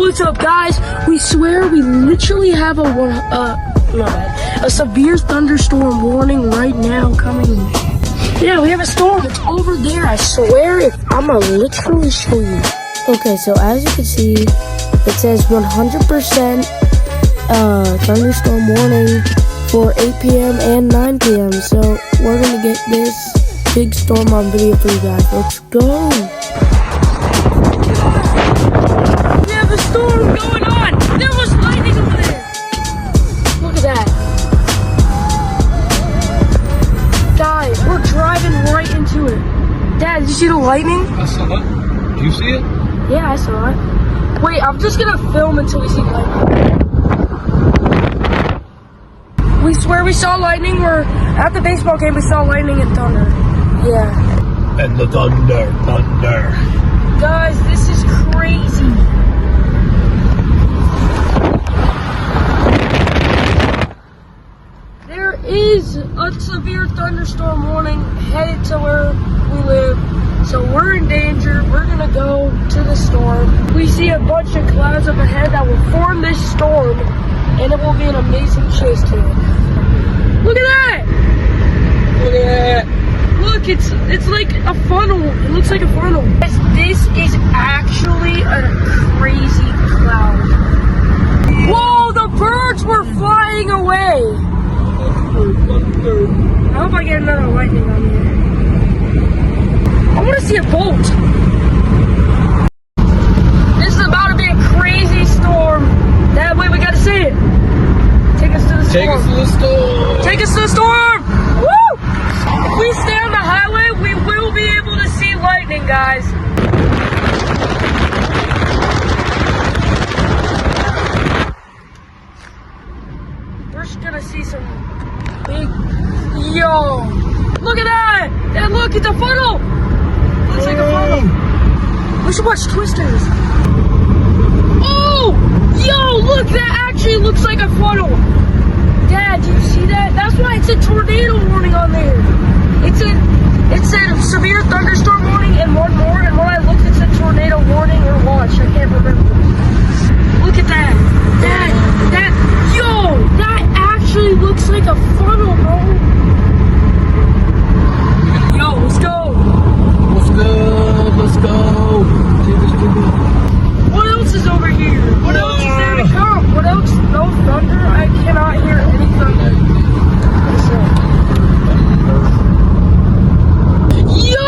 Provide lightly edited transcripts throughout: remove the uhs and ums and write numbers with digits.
What's up, guys? We swear we literally have a severe thunderstorm warning right now coming. Yeah, we have a storm. It's over there. I swear, I'm gonna literally show you. Okay, so as you can see, it says 100% thunderstorm warning for 8 p.m. and 9 p.m. So we're gonna get this big storm on video for you guys. Let's go. We have a storm going on. There was lightning over there. Look at that. Guys, we're driving right into it. Dad, did you see the lightning? I saw it. Do you see it? Yeah, I saw it. Wait, I'm just gonna film until we see lightning. We swear we saw lightning. We're at the baseball game. We saw lightning and thunder. Yeah. And the thunder. Guys, this is crazy. There is a severe thunderstorm warning headed to where we live. So we're in danger. We're gonna go to the storm. We see a bunch of clouds up ahead that will form this storm, and it will be an amazing chase to it. Look at that! Look at that! Look, it's like a funnel. It looks like a funnel. This is actually a crazy cloud. Whoa, the birds were flying away. I hope I get another lightning on here. I want to see a bolt. This is about to be a crazy storm. That way, we gotta see it. Take us to the storm. Take us to the storm. Take us to the storm. Woo! If we stay on the highway, we will be able to see lightning, guys. We're just gonna see some big... Yo! Look at that! And look, it's a funnel! Looks like a funnel. We should watch Twisters. Oh! Yo, look, that actually looks like a funnel. Dad, do you see that? That's why it's a tornado warning on there. It said severe thunderstorm warning and one more, and when I looked it said tornado warning or watch. I can't remember. Look at that. Yo, that actually looks like a funnel, bro. Yo, let's go. Let's go. What else is over here? What else is there to come? What else? No thunder? I cannot hear any thunder. Yo!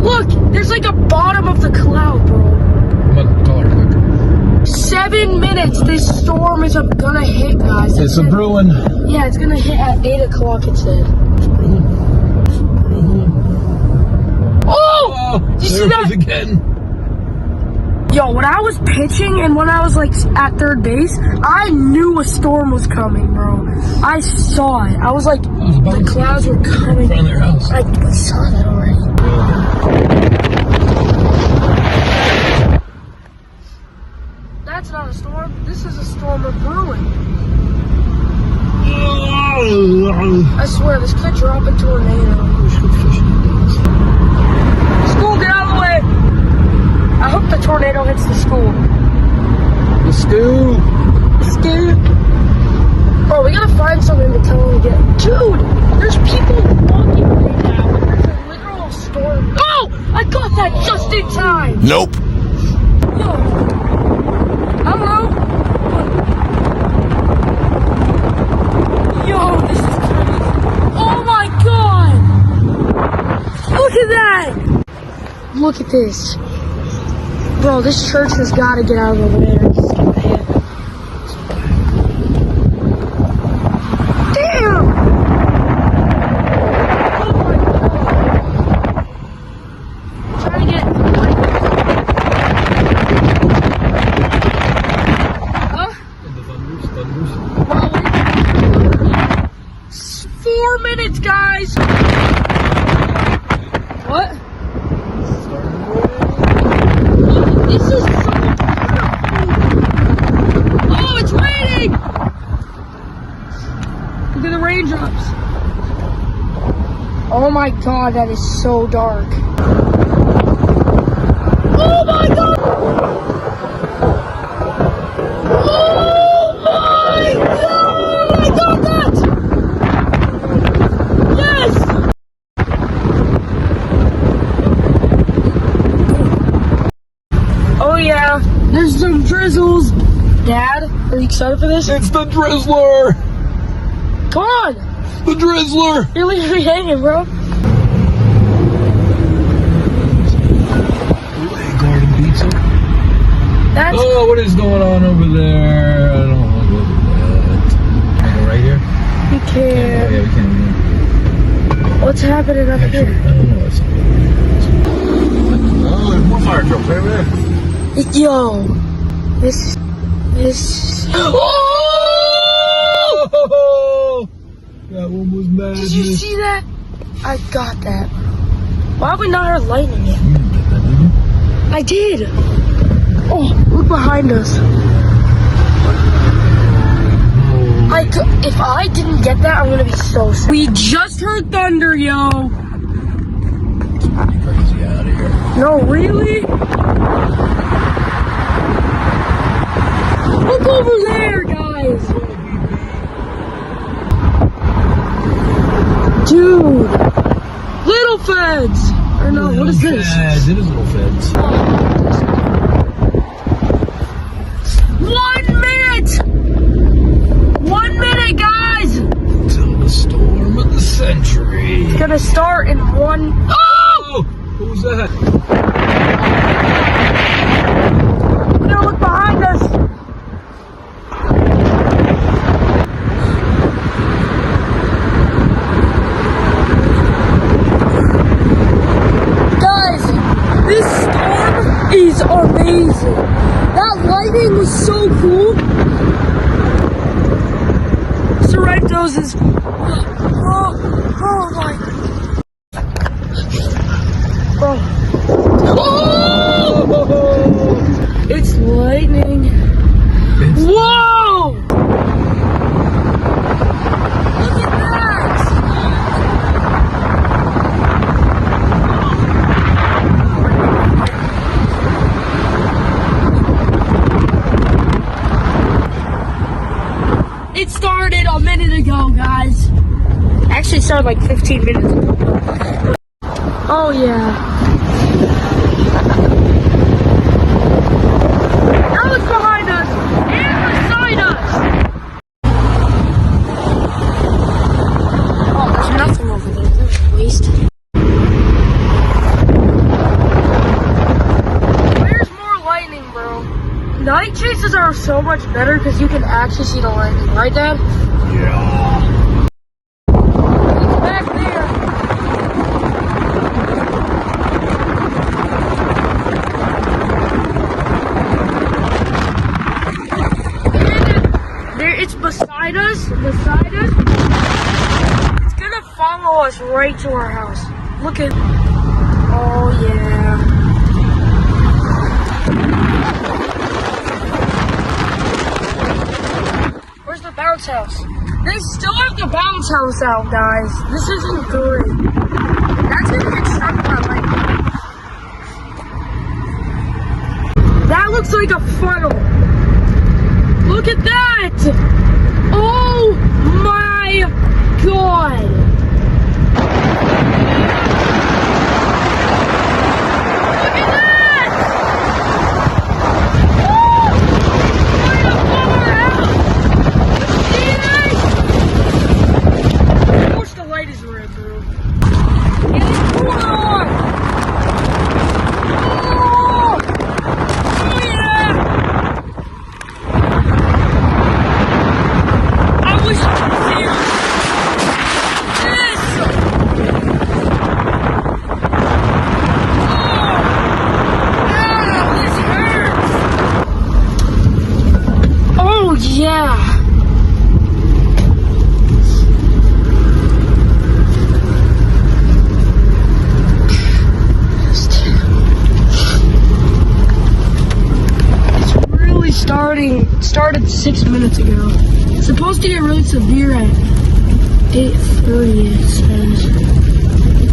Look, there's like a bottom of the cloud, bro. 7 minutes, this storm is gonna hit, guys. It's a brewing. Yeah, it's gonna hit at 8 o'clock, it said. Oh! Did you see that? Again. Yo, when I was pitching and when I was like at third base, I knew a storm was coming, bro. I saw it. I was like, the clouds were coming. In front of their house. I saw that already. That's not a storm. This is a storm of brewing. I swear, this could drop a tornado. School, get out of the way! I hope the tornado hits the school. The school. Bro, we gotta find something to tell them to get. Dude, there's people walking right now. There's a literal storm. Oh! I got that just in time! Nope. Yo. Hello? Yo, this is crazy. Oh my god! Look at that! Look at this. Bro, this church has got to get out of the way. Damn! Oh my god. I'm trying to get... Huh? Thunders. 4 minutes, guys! What? This is so beautiful. Oh, it's raining! Look at the raindrops. Oh my god, that is so dark. Oh my god! There's some drizzles. Dad, are you excited for this? It's the Drizzler! Come on! The Drizzler! You're leaving me hanging, bro. Garden pizza. That's Oh, what is going on over there? I don't want to look at that. Can I go right here? you Oh, can. yeah, we can. What's happening up Actually, here? I don't know. It's oh, there's more fire trucks right there. Yo, this. Oh! That one was mad. Did you see that? I got that. Why have we not heard lightning yet? I did. Oh, look behind us. If I didn't get that, I'm gonna be so sad. We just heard thunder, yo. Crazy out of here. No, really? Look over there, guys. Dude. Little feds. Or no, what is this? Feds. It is little feds. 1 minute! 1 minute, guys! Until the storm of the century. It's gonna start in one. Oh! What was that? We're gonna look behind us. Guys, this storm is amazing. That lightning was so cool. Sorrento's is. Oh my. Oh! It's lightning. Whoa! Look at that! It started a minute ago, guys. Actually, it started like 15 minutes ago. Oh, yeah. Now it's behind us and beside us. Oh, there's nothing over there. There's a waste. Where's more lightning, bro? Night chases are so much better because you can actually see the lightning, right, Dad? Yeah. It's back there. And there, it's beside us. Beside us. It's gonna follow us right to our house. Look at. Oh yeah. Where's the bounce house? They still have the bounce house out, guys. This isn't good. That's gonna get struck by lightning. That looks like a funnel. Look at that! Oh my god! Look at that! Oh! We're gonna blow our house! See this? Of course the light is red, bro. Get it going on! Oh! Oh yeah! I wish I could see it. This! Oh! Ow, this hurts! Oh yeah! Started 6 minutes ago. It's supposed to get really severe at 8:30, it says.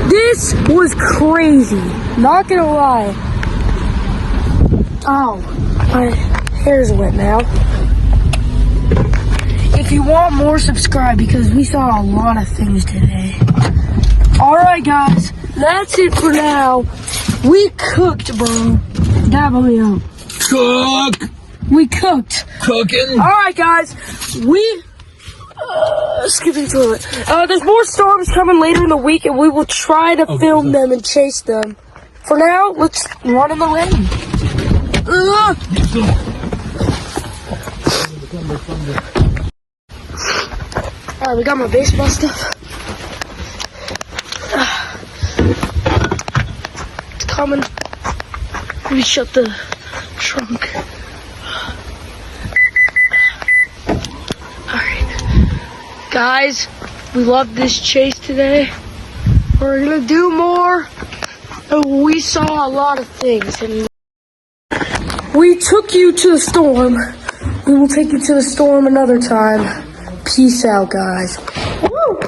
This was crazy. Not gonna lie. Oh, my hair's wet now. If you want more, subscribe because we saw a lot of things today. Alright guys, That's it for now. We cooked, bro. Dabble me up. Cook! We cooked. Cooking! Alright, guys. Skipping through it. There's more storms coming later in the week, and we will try to film them and chase them. For now, let's run in the rain. Let's go. Alright, we got my baseball stuff. It's coming. Let me shut the trunk. Alright. Guys, we love this chase today. We're gonna do more. And we saw a lot of things. And we took you to the storm. We will take you to the storm another time. Peace out, guys. Woo!